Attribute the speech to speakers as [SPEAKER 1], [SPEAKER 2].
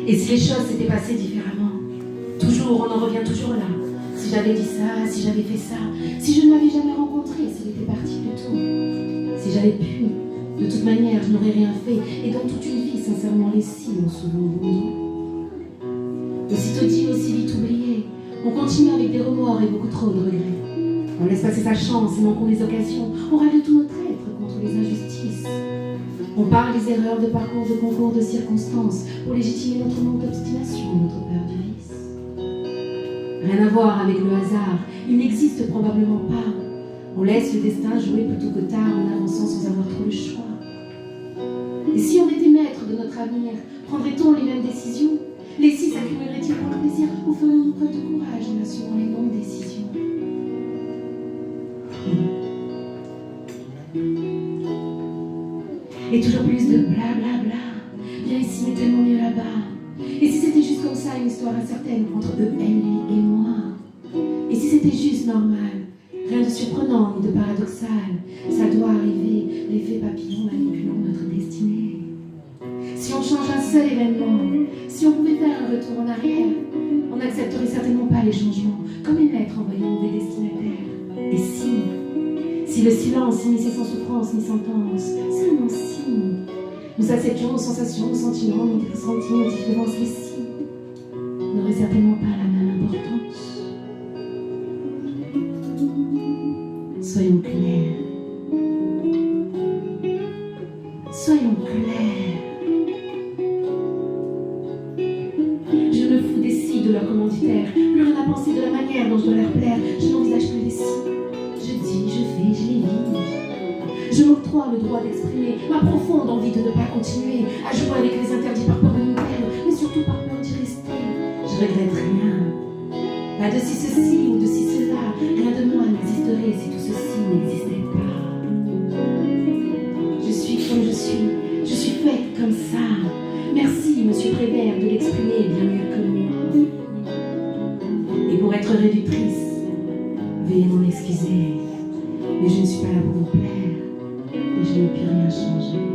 [SPEAKER 1] Et si les choses s'étaient passées différemment? Toujours, on en revient toujours là. Si j'avais dit ça, si j'avais fait ça, si je ne l'avais jamais rencontré, s'il était parti plus tôt, si j'avais pu, de toute manière, je n'aurais rien fait. Et dans toute une vie, sincèrement, les si ont souvent bon dos. Aussitôt dit, aussi vite oublié, on continue avec des remords et beaucoup trop de regrets. On laisse passer sa chance et manquons les occasions. On râle de tout notre être contre les injustices. On parle des erreurs de parcours, de concours, de circonstances pour légitimer notre manque d'obstination, notre peur du vice. Rien à voir avec le hasard, il n'existe probablement pas. On laisse le destin jouer plutôt que tard en avançant sans avoir trop le choix. Et si on était maître de notre avenir, prendrait-on les mêmes décisions? Les si s'accumuleraient-ils pour le plaisir ou ferions-nous preuve de courage en assumant les non-décisions? Et toujours plus de blablabla. Bien ici, mais tellement mieux là-bas. Et si c'était juste comme ça, une histoire incertaine entre eux, elle, lui et moi? Et si c'était juste normal? Rien de surprenant ni de paradoxal. Ça doit arriver, l'effet papillon manipulant notre destinée. Si on change un seul événement, si on pouvait faire un retour en arrière, on n'accepterait certainement pas les changements, comme émettre envoyer un mauvais destinataire. Et si le silence initiait sans souffrance ni sentence, seulement si nous acceptions nos sensations, nos sentiments, nos ressentis, nos différences, les si n'auraient certainement pas la même importance. Soyons clairs. Soyons clairs. Je me fous des si de leurs commanditaires, plus rien à penser de la manière dont je dois leur plaire. Je n'envisage plus les si. Je dis, je fais, je les vis. Je m'octroie le droit d'exprimer ma profonde envie de ne pas continuer à jouer avec les interdits par peur de nous perdre, mais surtout par peur d'y rester. Je regrette rien. Pas de si ceci ou de si cela. Rien de moi n'existerait si tout ceci n'existait pas. Je suis comme je suis faite comme ça. Merci, monsieur Prévert, de l'exprimer bien mieux que moi. Et pour être réductrice, veuillez m'en excuser, mais je ne suis pas là pour vous plaire, et je ne puis rien changer.